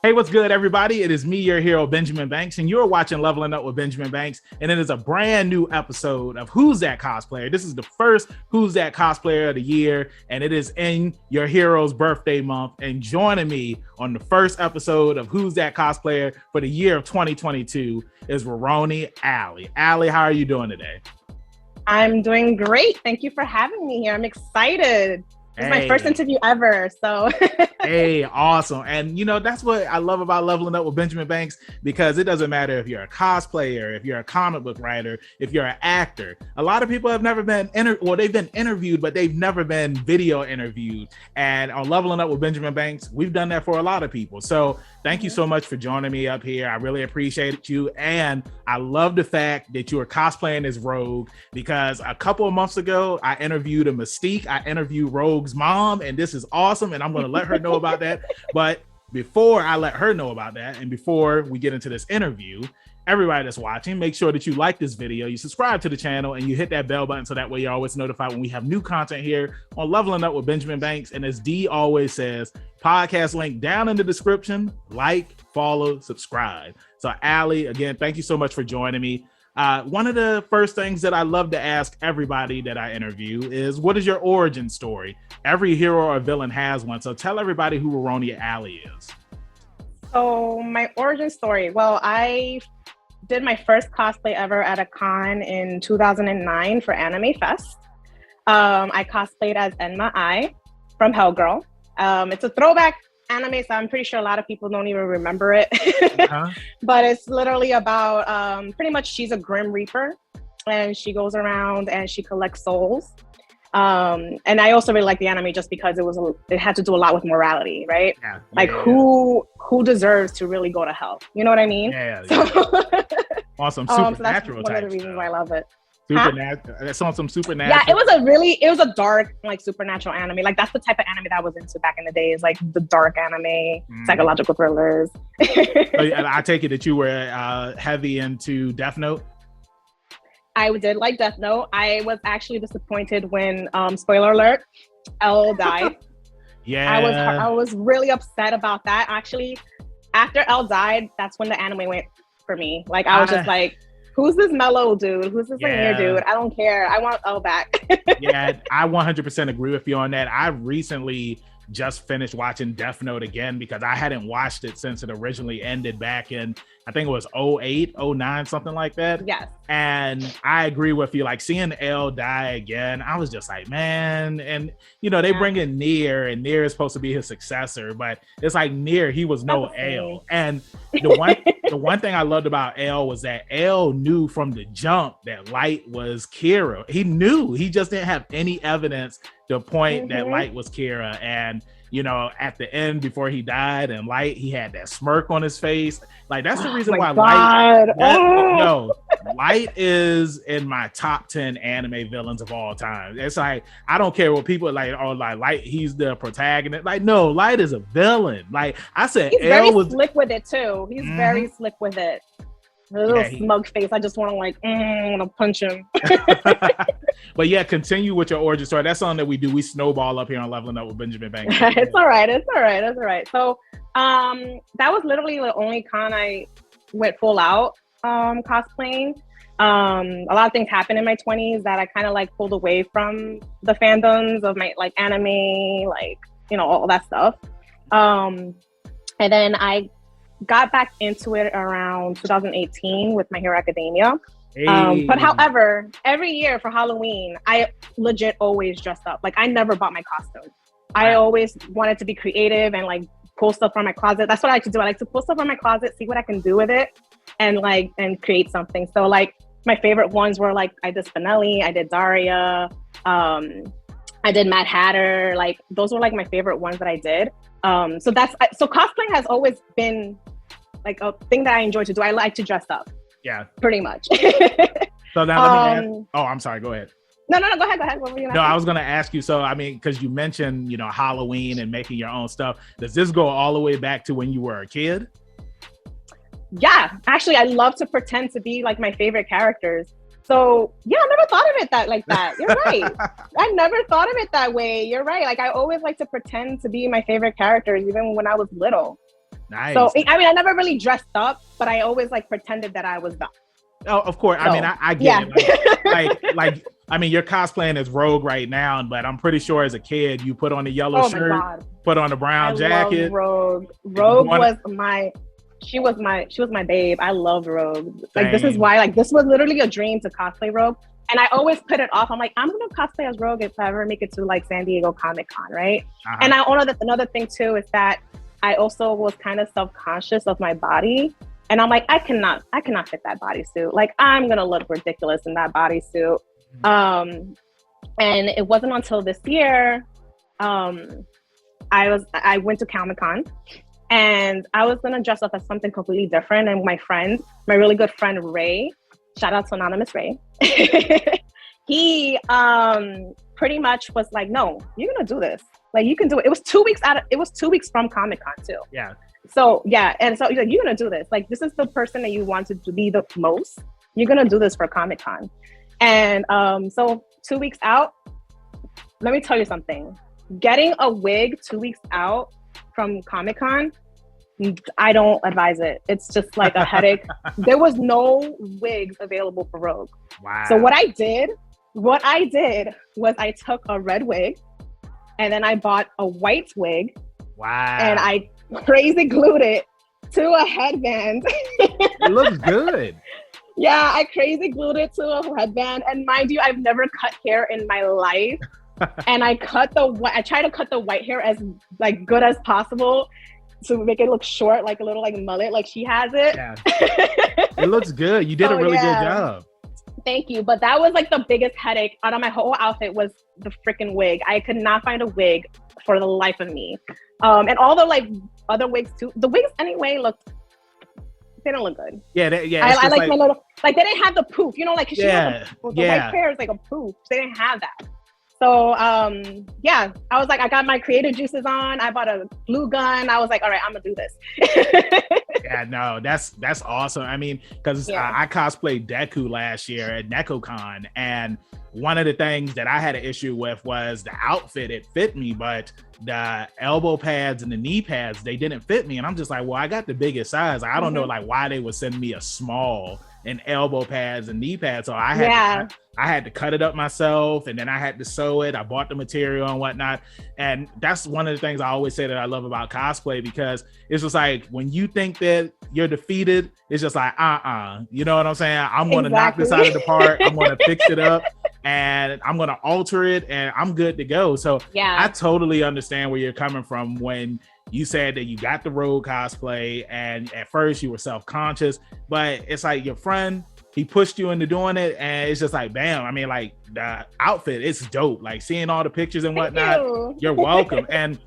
Hey, what's good, everybody? It is me, your hero, Benjamin Banks, and you're watching Leveling Up with Benjamin Banks, and it is a brand new episode of Who's That Cosplayer? This is the first Who's That Cosplayer of the year, and it is in your hero's birthday month, and joining me on the first episode of Who's That Cosplayer for the year of 2022 is Rurouni Aly. Aly, how are you doing today? I'm doing great. Thank you for having me here. I'm excited. It's my first interview ever, so. Hey, awesome. And you know, that's what I love about Leveling Up with Benjamin Banks, because it doesn't matter if you're a cosplayer, if you're a comic book writer, if you're an actor. A lot of people have never been they've been interviewed, but they've never been video interviewed. And on Leveling Up with Benjamin Banks, we've done that for a lot of people. So thank you so much for joining me up here. I really appreciate you. And I love the fact that you are cosplaying as Rogue, because a couple of months ago, I interviewed a Mystique. I interviewed Rogue's mom, and this is awesome. And I'm going to let her know about that. But before I let her know about that, and before we get into this interview, everybody that's watching, make sure that you like this video, you subscribe to the channel, and you hit that bell button so that way you're always notified when we have new content here on Leveling Up with Benjamin Banks. And as D always says, podcast link down in the description. Like, follow, subscribe. So Aly, again, thank you so much for joining me. One of the first things that I love to ask everybody that I interview is, what is your origin story? Every hero or villain has one. So tell everybody who Rurouni Aly is. So my origin story. Well, I did my first cosplay ever at a con in 2009 for Anime Fest. I cosplayed as Enma I from Hellgirl. It's a throwback anime, so I'm pretty sure a lot of people don't even remember it. But it's literally about pretty much she's a Grim Reaper, and she goes around and she collects souls. And I also really like the anime just because it had to do a lot with morality, right? Who deserves to really go to hell? You know what I mean? Awesome. So that's one of the reasons why I love it. Supernatural. That's on some supernatural. Yeah, it was a dark, like, supernatural anime. Like, that's the type of anime that I was into back in the days, like the dark anime, psychological thrillers. I take it that you were heavy into Death Note. I did like Death Note. I was actually disappointed when, spoiler alert, L died. I was really upset about that. Actually, after L died, that's when the anime went for me. Like, I was just like, who's this mellow dude? Who's this linear dude? I don't care. I want L back. Yeah, I 100% agree with you on that. I recently just finished watching Death Note again, because I hadn't watched it since it originally ended back in, I think it was 08, 09, something like that. Yes. And I agree with you. Like, seeing L die again, I was just like, man. And, you know, they bring in Nier, and Nier is supposed to be his successor, but it's like Nier, he was no L. And the one thing I loved about L was that L knew from the jump that Light was Kira. He knew. He just didn't have any evidence to point that Light was Kira. And, you know, at the end, before he died, and Light, he had that smirk on his face. Like, that's the reason why Light is in my top 10 anime villains of all time. It's like, I don't care what people like, oh, like Light, he's the protagonist. Like, no, Light is a villain. Like I said, he's very slick with it too. He's very slick with it. A little smug face. I just want to I want to punch him. But yeah, continue with your origin story. That's something that we do. We snowball up here on Leveling Up with Benjamin Banks. It's all right. So that was literally the only con I went full out cosplaying. A lot of things happened in my 20s that I kind of like pulled away from the fandoms of my like anime, like, you know, all that stuff. And then I got back into it around 2018 with My Hero Academia. But however, every year for Halloween, I legit always dressed up. Like, I never bought my costume. I always wanted to be creative and like pull stuff from my closet. That's what I like to do. I like to pull stuff from my closet, see what I can do with it, and create something. So like my favorite ones were like, I did Spinelli, I did Daria, I did Mad Hatter. Like, those were like my favorite ones that I did. So cosplaying has always been like a thing that I enjoy to do. I like to dress up. Yeah. Pretty much. So now let me ask, I'm sorry, go ahead. No, go ahead. What were you asking? No, I was going to ask you. So, I mean, because you mentioned, you know, Halloween and making your own stuff. Does this go all the way back to when you were a kid? Yeah, actually, I love to pretend to be like my favorite characters. So yeah, I never thought of it like that. You're right. I never thought of it that way. You're right. Like, I always like to pretend to be my favorite characters, even when I was little. Nice. So I mean, I never really dressed up, but I always like pretended that I was Dom. Oh, of course. So, I mean, I get it. Like, I mean, you're cosplaying as Rogue right now, but I'm pretty sure as a kid, you put on the yellow shirt, put on the brown jacket. Love Rogue was she was my babe. I loved Rogue. Like, this is why, like, this was literally a dream to cosplay Rogue. And I always put it off. I'm like, I'm gonna cosplay as Rogue if I ever make it to like San Diego Comic-Con, right? And another thing too is that I also was kind of self-conscious of my body. And I'm like, I cannot fit that bodysuit. Like, I'm gonna look ridiculous in that bodysuit. And it wasn't until this year, I went to Comic-Con, and I was gonna dress up as something completely different. And my really good friend Ray, shout out to Anonymous Ray, he pretty much was like, no, you're gonna do this. Like, you can do it. It was 2 weeks from Comic-Con too. Yeah. So yeah, and so he's like, you're gonna do this. Like, this is the person that you wanted to be the most. You're gonna do this for Comic-Con. And so 2 weeks out, let me tell you something. Getting a wig 2 weeks out from Comic-Con, I don't advise it. It's just like a headache. There was no wigs available for Rogue. Wow. So what I did was I took a red wig, and then I bought a white wig. Wow. And I crazy glued it to a headband. It looks good. Yeah, I crazy glued it to a headband. And mind you, I've never cut hair in my life. And I try to cut the white hair as like good as possible to make it look short, like a little like mullet, like she has it. Yeah. It looks good. You did a really good job. Thank you. But that was like the biggest headache out of my whole outfit was the freaking wig. I could not find a wig for the life of me. And all the like other wigs too. The wigs anyway they don't look good. Yeah, I like my little, like, they didn't have the poof, you know, like, she had the white hair is like a poof. They didn't have that. So yeah, I was like, I got my creative juices on. I bought a glue gun. I was like, all right, I'm gonna do this. Yeah, no, that's awesome. I mean, because I cosplayed Deku last year at NecoCon, and one of the things that I had an issue with was the outfit. It fit me, but the elbow pads and the knee pads, they didn't fit me. And I'm just like, well, I got the biggest size. I don't know like why they would send me a small and elbow pads and knee pads. So I had to cut it up myself, and then I had to sew it. I bought the material and whatnot. And that's one of the things I always say that I love about cosplay, because it's just like, when you think that you're defeated, it's just like, you know what I'm saying? I'm going to knock this out of the park. I'm going to fix it up, and I'm going to alter it, and I'm good to go. So I totally understand where you're coming from when you said that you got the Rogue cosplay, and at first you were self-conscious, but it's like your friend, he pushed you into doing it, and it's just like, bam. I mean, like, the outfit, it's dope. Like, seeing all the pictures and whatnot, you're welcome. And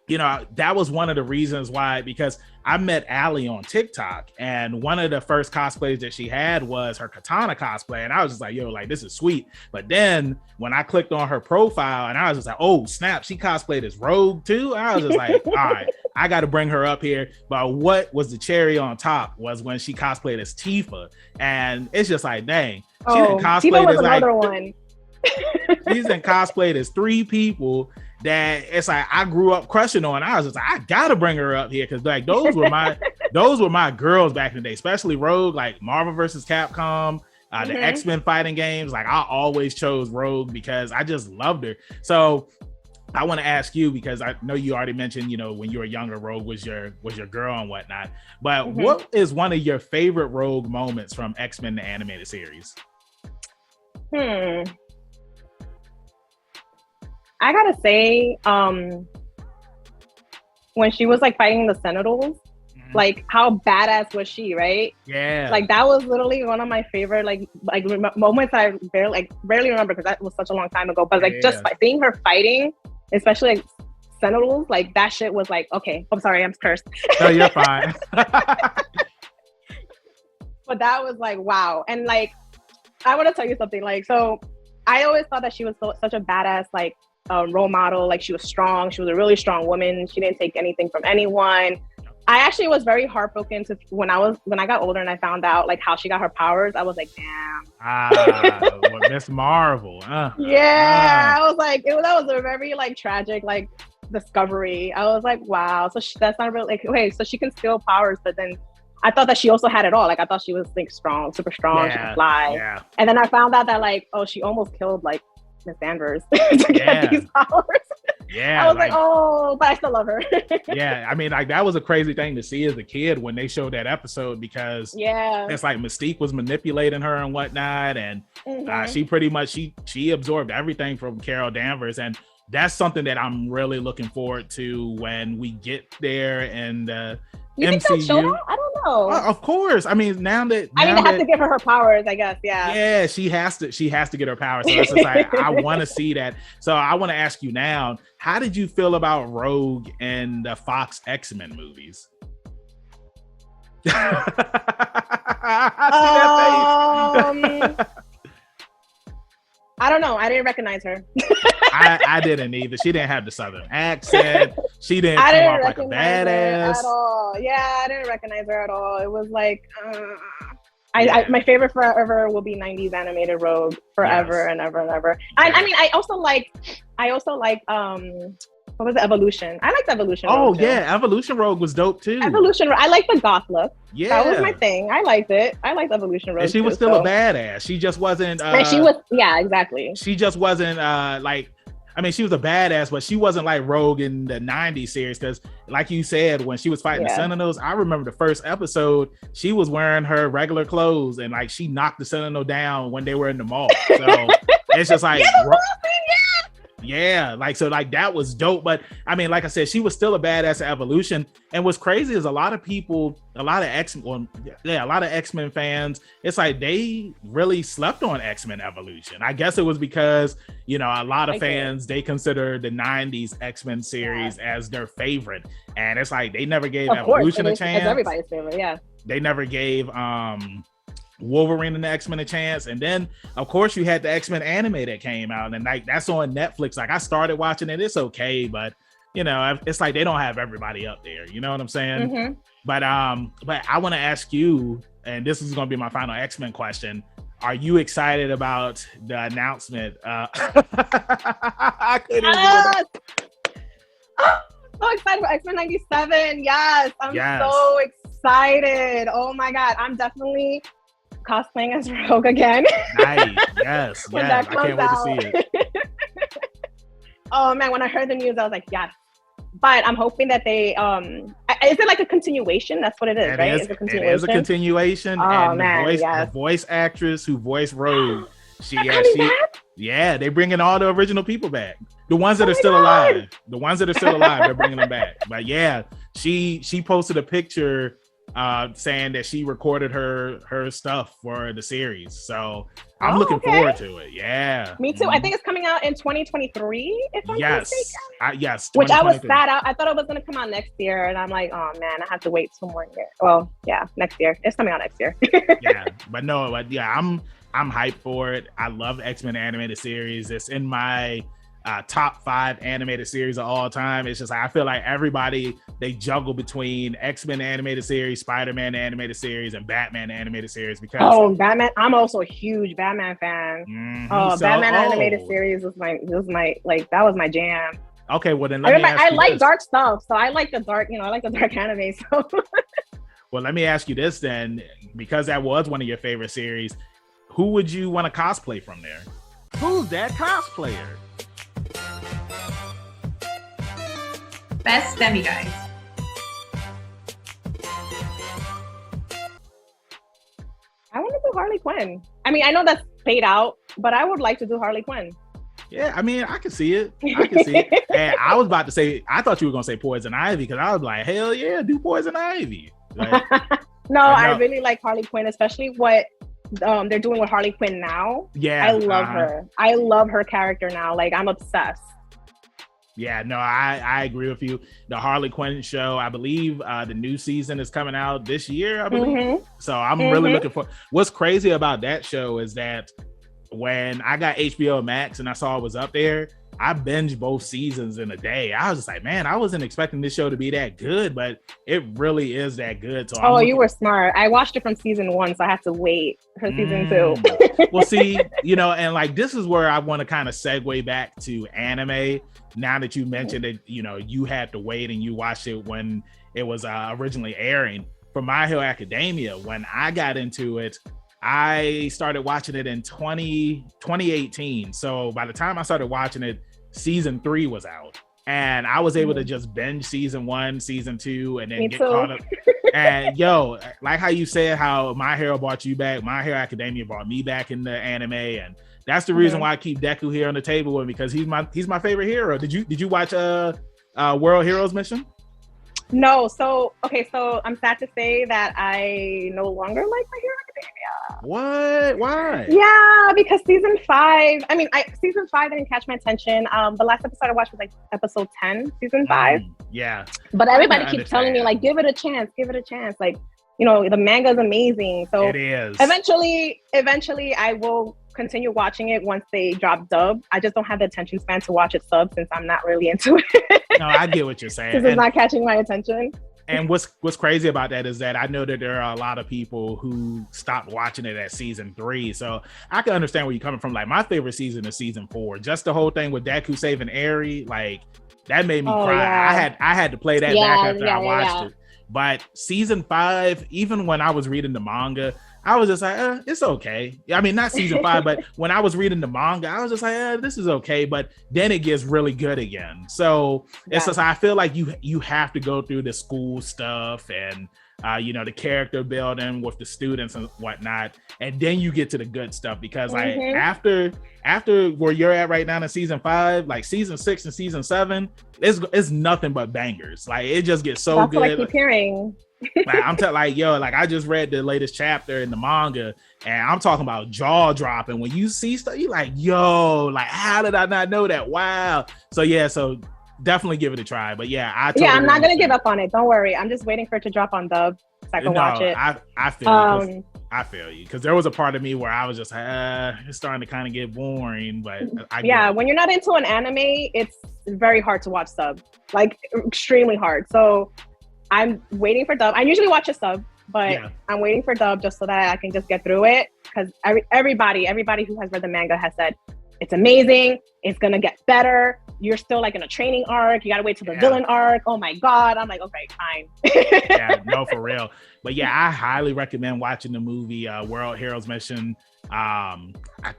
you know, that was one of the reasons why, because I met Aly on TikTok, and one of the first cosplays that she had was her Katana cosplay. And I was just like, yo, like, this is sweet. But then when I clicked on her profile, and I was just like, oh, snap, she cosplayed as Rogue too. And I was just like, all right, I got to bring her up here. But what was the cherry on top was when she cosplayed as Tifa. And it's just like, dang, she didn't cosplay Tifa was as another one. She's been cosplayed as three people that it's like I grew up crushing on. I was just like, I gotta bring her up here, because like those were my girls back in the day, especially Rogue, like Marvel vs. Capcom, the X-Men fighting games. Like, I always chose Rogue because I just loved her. So I want to ask you, because I know you already mentioned, you know, when you were younger, Rogue was your girl and whatnot. But what is one of your favorite Rogue moments from X-Men the animated series? I gotta say, when she was like fighting the Sentinels, like, how badass was she, right? Yeah. Like, that was literally one of my favorite like moments I barely remember, because that was such a long time ago. But like, just seeing her fighting, especially like Sentinels, like, that shit was like, okay, I'm sorry, I'm cursed. No, you're fine. But that was like, wow. And like, I want to tell you something. Like, so I always thought that she was such a badass, like, role model. Like, she was strong. She was a really strong woman. She didn't take anything from anyone. I actually was very heartbroken when I got older and I found out like how she got her powers. I was like, damn. Miss Marvel. I was like, that was a very like tragic like discovery. I was like, wow. So that's not really like, wait, so she can steal powers, but then I thought that she also had it all. Like I thought she was like strong, super strong, she could fly. Yeah. And then I found out that like, oh, she almost killed like Miss Danvers to get these powers. Yeah, I was like, oh, but I still love her. Yeah, I mean, like that was a crazy thing to see as a kid when they showed that episode, because it's like Mystique was manipulating her and whatnot, and she pretty much she absorbed everything from Carol Danvers, and that's something that I'm really looking forward to when we get there and you MCU. Think they'll show that? I don't know. Of course. I mean, they have to give her powers, I guess. Yeah. Yeah, she has to get her powers. So it's just like I want to see that. So I want to ask you now, how did you feel about Rogue and the Fox X-Men movies? I don't know. I didn't recognize her. I didn't either. She didn't have the Southern accent. She didn't come off like a badass at all. Yeah, I didn't recognize her at all. It was like, my favorite forever will be 90s animated Rogue forever and ever and ever. I mean, I also like, what was it? Evolution. I liked Evolution Rogue. Oh, yeah. Evolution Rogue was dope, too. I like the goth look. Yeah. That was my thing. I liked it. I liked Evolution Rogue. And she was still a badass. She just wasn't... exactly. She just wasn't, she was a badass, but she wasn't like Rogue in the 90s series, because like you said, when she was fighting the Sentinels, I remember the first episode, she was wearing her regular clothes, and like she knocked the Sentinel down when they were in the mall. So it's just like... Yeah, that was dope. But I mean, like I said, she was still a badass at Evolution. And what's crazy is a lot of X-Men fans, it's like they really slept on X-Men Evolution. I guess it was because, a lot of fans, they consider the 90s X-Men series as their favorite. And it's like they never gave Evolution a chance. It's everybody's favorite, yeah. They never gave Wolverine and the X-Men a chance, and then of course you had the X-Men anime that came out, and like that's on Netflix. Like I started watching it, it's okay, but it's like they don't have everybody up there, you know what I'm saying? But I want to ask you, and this is going to be my final X-Men question, are you excited about the announcement? I couldn't so excited for X-Men 97. Yes, I'm so excited. Oh my god, I'm definitely cosplaying as Rogue again. Nice. Yes. I can't wait to see it. Oh man, when I heard the news, I was like, yes. But I'm hoping that they is it like a continuation? That's what it is, right? It's a continuation. It is a continuation. Oh and man, the voice actress who voiced Rogue, they bringing all the original people back. The ones that are still alive. The ones that are still alive, they're bringing them back. But yeah, she posted a picture saying that she recorded her stuff for the series, so I'm looking forward to it. Yeah, me too. I think it's coming out in 2023, if I'm mistaken. Yes, which I was sad out. I thought it was going to come out next year, and I'm like, oh man, I have to wait 2 more years. Well, yeah, next year. It's coming out next year. I'm hyped for it. I love X-Men animated series. It's in my top 5 animated series of all time. It's just I feel like everybody, they juggle between X-Men animated series, Spider-Man animated series, and Batman animated series, because Batman, I'm also a huge Batman fan. Batman animated series was my that was my jam. Okay, well then I like dark stuff, so I like the dark, I like the dark anime. So well, let me ask you this then, because that was one of your favorite series, who would you want to cosplay from there? Who's that cosplayer? Best demiguise. I want to do Harley Quinn. I mean, I know that's paid out, but I would like to do Harley Quinn. Yeah, I mean, I can see it. And I was about to say, I thought you were going to say Poison Ivy, because I was like, hell yeah, do Poison Ivy. Like, no, I really like Harley Quinn, especially what they're doing with Harley Quinn now. Yeah, I love her. I love her character now. Like, I'm obsessed. Yeah, no, I agree with you. The Harley Quinn show, I believe the new season is coming out this year, I believe. So I'm really looking for. What's crazy about that show is that when I got HBO Max and I saw it was up there, I binged both seasons in a day. I was just like, man, I wasn't expecting this show to be that good, but it really is that good. So you were smart. I watched it from season 1, so I had to wait for season 2. Well, see, and like this is where I want to kind of segue back to anime. Now that you mentioned it, you had to wait and you watched it when it was originally airing. For My Hero Academia, when I got into it, I started watching it in 2018. So by the time I started watching it, season 3 was out. And I was able to just binge season 1, season 2, and then get caught up. And like how you said how My Hero brought you back, My Hero Academia brought me back in the anime. And that's the reason why I keep Deku here on the table with me, because he's my favorite hero. Did you watch World Heroes Mission? No, so I'm sad to say that I no longer like My Hero Academia. What? Why? Yeah, because season 5, season 5 didn't catch my attention. The last episode I watched was like episode 10, season 5. Yeah. But everybody keeps telling me like, give it a chance. Like, the manga is amazing. So it is. Eventually I will continue watching it once they drop dub. I just don't have the attention span to watch it sub since I'm not really into it. No, I get what you're saying. Because it's not catching my attention. And what's crazy about that is that I know that there are a lot of people who stopped watching it at season 3. So I can understand where you're coming from. Like, my favorite season is season 4. Just the whole thing with Deku saving Eri, like that made me cry. Yeah. I had to play that back after I watched it. But season 5, even when I was reading the manga, I was just like, it's okay. I mean, not season 5, but when I was reading the manga, I was just like, this is okay. But then it gets really good again. So it's just, I feel like you have to go through the school stuff and, the character building with the students and whatnot. And then you get to the good stuff, because like after where you're at right now in season 5, like season 6 and season 7, it's nothing but bangers. Like it just gets so good. That's what I keep hearing. Like I'm I just read the latest chapter in the manga, and I'm talking about jaw dropping. When you see stuff, you're like, like how did I not know that? Wow. So definitely give it a try. But I'm not gonna give up on it. Don't worry. I'm just waiting for it to drop on dub so I can watch it. I feel you. I feel you, because there was a part of me where I was just it's starting to kind of get boring. But when you're not into an anime, it's very hard to watch sub, like extremely hard. So I'm waiting for dub. I usually watch a sub, but I'm waiting for dub just so that I can just get through it, because everybody who has read the manga has said it's amazing. It's gonna get better. You're still like in a training arc. You gotta wait till the villain arc. Oh my god! I'm like, okay, fine. No, for real. But I highly recommend watching the movie World Heroes Mission. I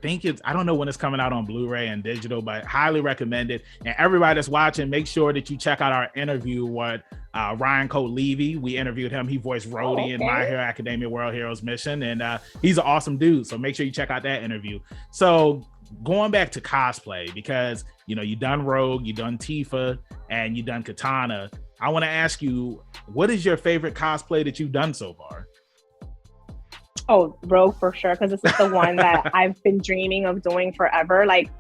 don't know when it's coming out on Blu-ray and digital, but highly recommend it. And everybody that's watching, make sure that you check out our interview with Ryan Cote Levy. We interviewed him. He voiced Rhodey in My Hero Academia World Heroes Mission, and he's an awesome dude. So make sure you check out that interview. So going back to cosplay, because you done Rogue, you done Tifa, and you done Katana. I want to ask you, what is your favorite cosplay that you've done so far? Oh, Rogue for sure, because this is the one that I've been dreaming of doing forever. Like,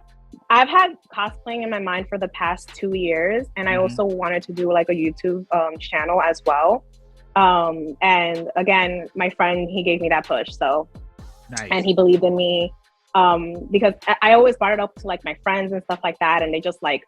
I've had cosplaying in my mind for the past 2 years, and I also wanted to do like a YouTube channel as well. And again, my friend, he gave me that push, so nice. And he believed in me, because I always brought it up to like my friends and stuff like that, and they just like,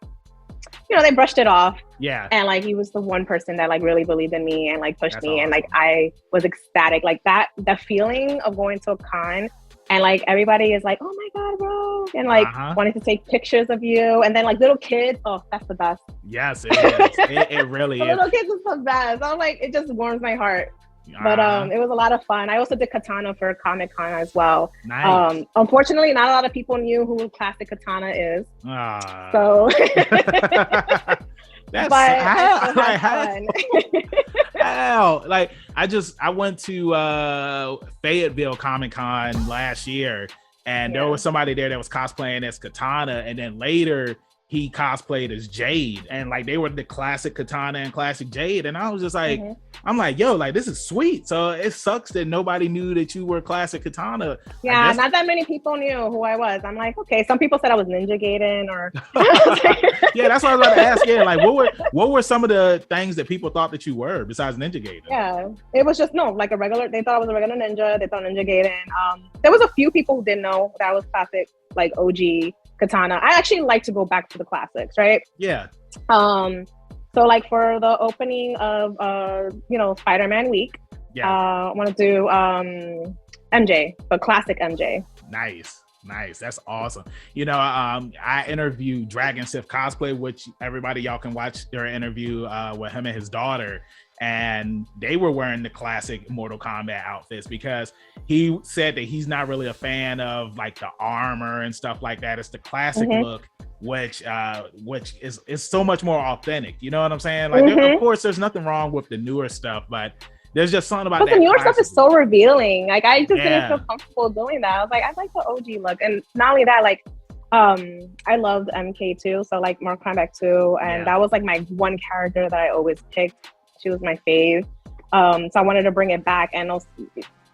they brushed it off. Yeah. And like, he was the one person that like really believed in me and like pushed me. Awesome. And like, I was ecstatic. Like the feeling of going to a con and like everybody is like, oh my God, Rogue. And like wanting to take pictures of you. And then like little kids, oh, that's the best. Yes, it is. It really is. Little kids is the best. I'm like, it just warms my heart. But it was a lot of fun. I also did Katana for Comic-Con as well. Nice. Unfortunately, not a lot of people knew who classic Katana is. So that's fun. How? Like I went to Fayetteville Comic-Con last year, and there was somebody there that was cosplaying as Katana, and then later he cosplayed as Jade, and like they were the classic Katana and classic Jade, and I was just like, I'm like, yo, like this is sweet. So it sucks that nobody knew that you were classic Katana. Yeah, not that many people knew who I was. I'm like, okay, some people said I was Ninja Gaiden or yeah, that's what I was about to ask. Yeah, like what were some of the things that people thought that you were besides Ninja Gaiden? Yeah, it was just like a regular. They thought I was a regular ninja. They thought Ninja Gaiden. There was a few people who didn't know that I was classic, like OG Katana. I actually like to go back to the classics, right? Yeah. So like for the opening of Spider-Man week, I want to do MJ, the classic MJ. Nice. That's awesome. I interviewed Dragon Sith Cosplay, which everybody, y'all can watch their interview with him and his daughter. And they were wearing the classic Mortal Kombat outfits because he said that he's not really a fan of like the armor and stuff like that. It's the classic look, which is so much more authentic. You know what I'm saying? Like, of course, there's nothing wrong with the newer stuff, but there's just something about that. The newer stuff is so revealing. Like, I just didn't feel comfortable doing that. I was like, I like the OG look. And not only that, like, I loved MK2, so like Mortal Kombat 2, and that was like my one character that I always picked. She was my fave. So I wanted to bring it back, and also,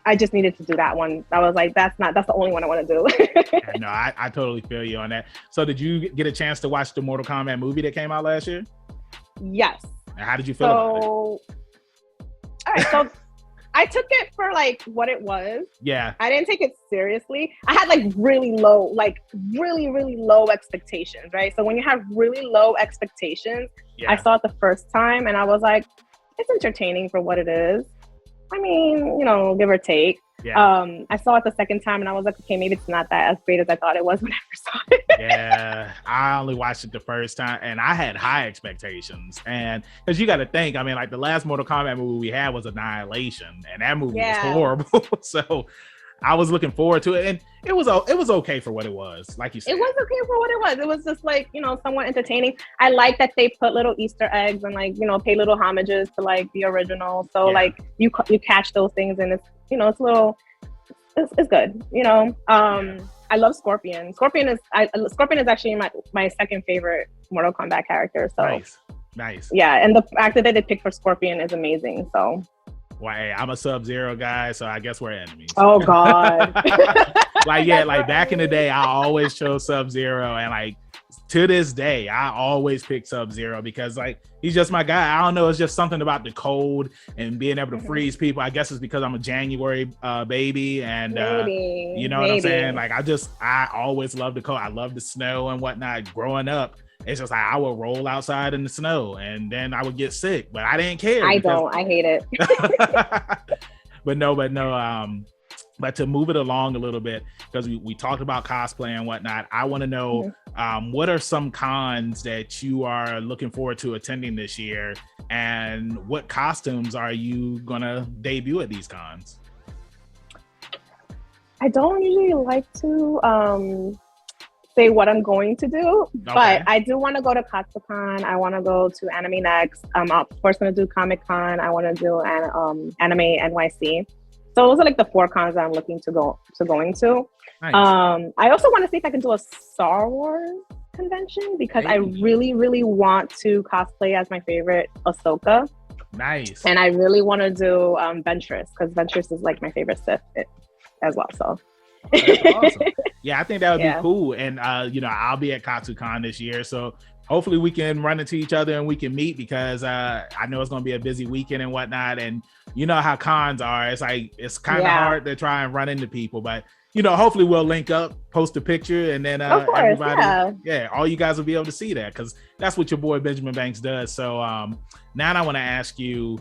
I just needed to do that one. I was like, that's the only one I want to do. No, I totally feel you on that. So did you get a chance to watch the Mortal Kombat movie that came out last year? Yes. And how did you feel about it? All right, so I took it for like what it was. Yeah. I didn't take it seriously. I had like really low expectations, right? So when you have really low expectations, I saw it the first time and I was like, it's entertaining for what it is. I mean, give or take. Yeah. I saw it the second time and I was like, okay, maybe it's not that as great as I thought it was when I first saw it. Yeah, I only watched it the first time and I had high expectations. And because you got to think, I mean, like the last Mortal Kombat movie we had was Annihilation, and that movie was horrible. So I was looking forward to it, and it was okay for what it was, like you said. It was okay for what it was. It was just like, somewhat entertaining. I like that they put little Easter eggs and like, pay little homages to like the original. So like you catch those things, and it's it's a little, it's good. I love Scorpion. Scorpion is actually my second favorite Mortal Kombat character. So nice. Yeah, and the actor that they picked for Scorpion is amazing. So. Well, hey, I'm a Sub-Zero guy, so I guess we're enemies. Oh God. like back in the day, I always chose Sub-Zero, and like to this day, I always pick Sub-Zero because like he's just my guy. I don't know, it's just something about the cold and being able to freeze people. I guess it's because I'm a January baby, and you know what I'm saying? Like I always love the cold. I love the snow and whatnot. Growing up, it's just like I would roll outside in the snow and then I would get sick, but I didn't care. I hate it. But to move it along a little bit, because we talked about cosplay and whatnot, I want to know what are some cons that you are looking forward to attending this year, and what costumes are you gonna debut at these cons? I don't usually like to say what I'm going to do, but I do want to go to Katsucon. I want to go to Anime Next. I'm of course going to do Comic Con. I want to do Anime NYC. So those are like the 4 cons that I'm looking to going to. Nice. I also want to see if I can do a Star Wars convention because I really, really want to cosplay as my favorite Ahsoka. Nice. And I really want to do Ventress because Ventress is like my favorite Sith as well. So. That's awesome. Yeah, I think that would be cool. And I'll be at Katsucon this year, so hopefully we can run into each other and we can meet, because I know it's going to be a busy weekend and whatnot, and you know how cons are. It's like it's kind of hard to try and run into people, but hopefully we'll link up, post a picture, and then everybody, all you guys will be able to see that, because that's what your boy Benjamin Banks does. So now I want to ask you,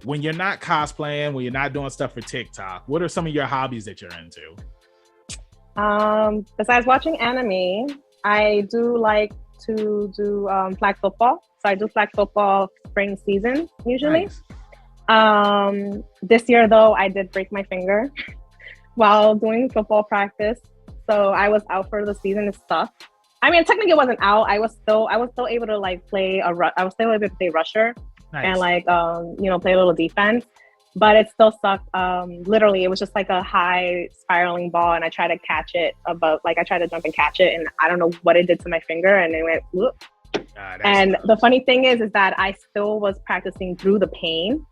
when you're not cosplaying, when you're not doing stuff for TikTok, what are some of your hobbies that you're into? Besides watching anime, I do like to do flag football. So I do flag football spring season usually. Nice. This year though, I did break my finger while doing football practice. So I was out for the season. It sucked. I mean, technically it wasn't out. I was still able to like play I was still able to play rusher. Nice. And like play a little defense. But it still sucked. Literally, it was just like a high spiraling ball, and I tried to catch it I tried to jump and catch it, and I don't know what it did to my finger, and it went whoop. And the funny thing is that I still was practicing through the pain,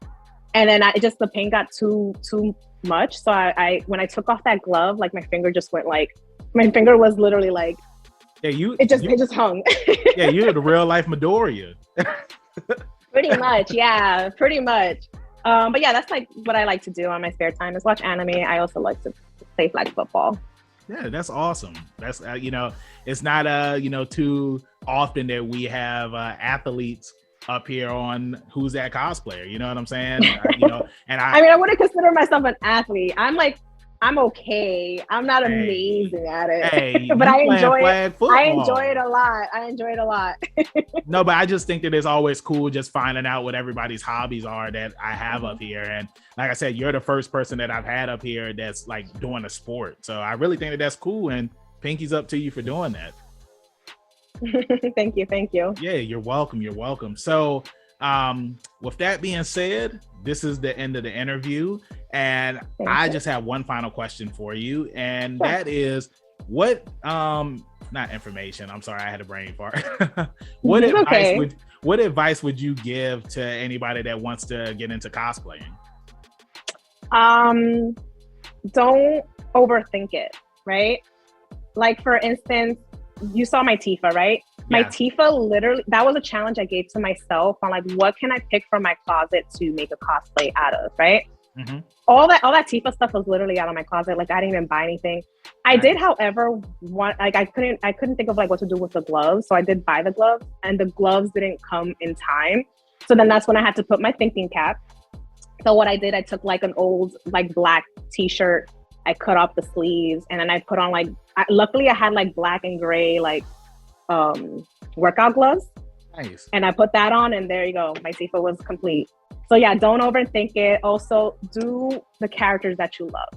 and then the pain got too much. So I when I took off that glove, like my finger just went like, my finger was literally like, it just hung. Yeah, you're the real life Midoriya. Pretty much, yeah, pretty much. But yeah, that's like what I like to do on my spare time is watch anime. I also like to play flag football. Yeah, that's awesome. That's it's not too often that we have athletes up here on Who's That Cosplayer. You know what I'm saying? And I mean, I wouldn't consider myself an athlete. I'm okay. I'm not amazing at it, hey, but I enjoy it. Football. I enjoy it a lot. No, but I just think that it's always cool just finding out what everybody's hobbies are that I have up here. And like I said, you're the first person that I've had up here that's like doing a sport. So I really think that that's cool. And Pinky's up to you for doing that. Thank you. Yeah, you're welcome. So with that being said, this is the end of the interview, and I just have one final question for you, and that is what not information, I'm sorry, I had a brain fart. What advice would you give to anybody that wants to get into cosplaying? Don't overthink it, right? Like, for instance, you saw my Tifa, right? My Tifa, literally, that was a challenge I gave to myself on like, what can I pick from my closet to make a cosplay out of, right? Mm-hmm. All that Tifa stuff was literally out of my closet. Like, I didn't even buy anything. I did, however, I couldn't think of like what to do with the gloves. So I did buy the gloves, and the gloves didn't come in time. So then that's when I had to put my thinking cap. So what I did, I took like an old like black t-shirt, I cut off the sleeves, and then I put on like, luckily I had like black and gray like workout gloves. Nice. And I put that on, and there you go. My Tifa was complete. So yeah, don't overthink it. Also, do the characters that you love.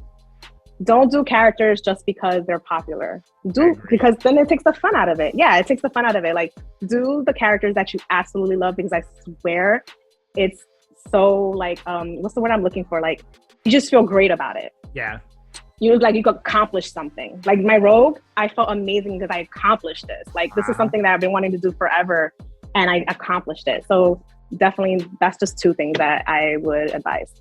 Don't do characters just because they're popular. Because then it takes the fun out of it. Yeah, it takes the fun out of it. Like, do the characters that you absolutely love, because I swear it's so like what's the word I'm looking for? Like, you just feel great about it. Yeah. You could accomplish something. Like my rogue, I felt amazing because I accomplished this. Like, this is something that I've been wanting to do forever, and I accomplished it. So definitely, that's just two things that I would advise.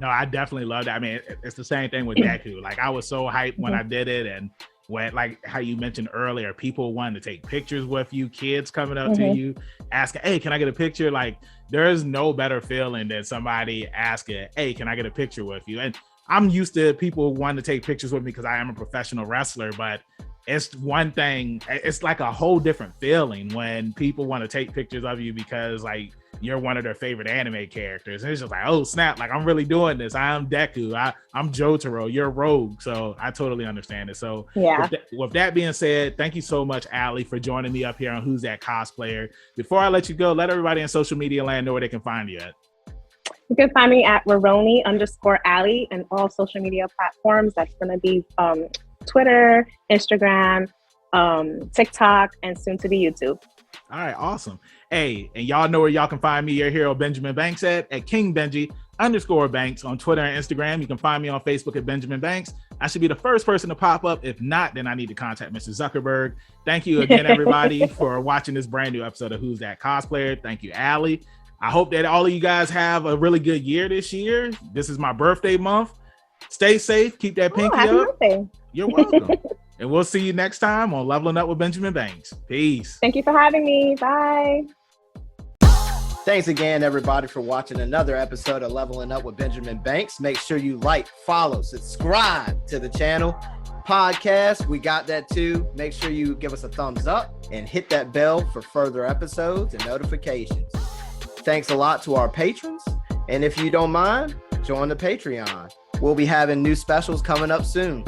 No, I definitely love that. I mean, it's the same thing with Deku. Like, I was so hyped when I did it, and when, like how you mentioned earlier, people wanting to take pictures with you, kids coming up to you, asking, hey, can I get a picture? Like, there's no better feeling than somebody asking, hey, can I get a picture with you? And I'm used to people wanting to take pictures with me because I am a professional wrestler, but it's one thing. It's like a whole different feeling when people want to take pictures of you because like you're one of their favorite anime characters. And it's just like, oh snap, like I'm really doing this. I'm Deku. I'm Jotaro. You're Rogue. So I totally understand it. So yeah. With that being said, thank you so much, Aly, for joining me up here on Who's That Cosplayer. Before I let you go, let everybody in social media land know where they can find you at. You can find me at Rurouni_Aly and all social media platforms. That's going to be Twitter, Instagram, TikTok, and soon to be YouTube. All right, awesome. Hey, and y'all know where y'all can find me, your hero Benjamin Banks at KingBenji_Banks on Twitter and Instagram. You can find me on Facebook at Benjamin Banks. I should be the first person to pop up. If not, then I need to contact Mr. Zuckerberg. Thank you again, everybody, for watching this brand new episode of Who's That Cosplayer. Thank you, Aly. I hope that all of you guys have a really good year this year. This is my birthday month. Stay safe. Keep that pinky happy up. Birthday. You're welcome. And we'll see you next time on Leveling Up with Benjamin Banks. Peace. Thank you for having me. Bye. Thanks again, everybody, for watching another episode of Leveling Up with Benjamin Banks. Make sure you like, follow, subscribe to the channel. Podcast, we got that too. Make sure you give us a thumbs up and hit that bell for further episodes and notifications. Thanks a lot to our patrons. And if you don't mind, join the Patreon. We'll be having new specials coming up soon.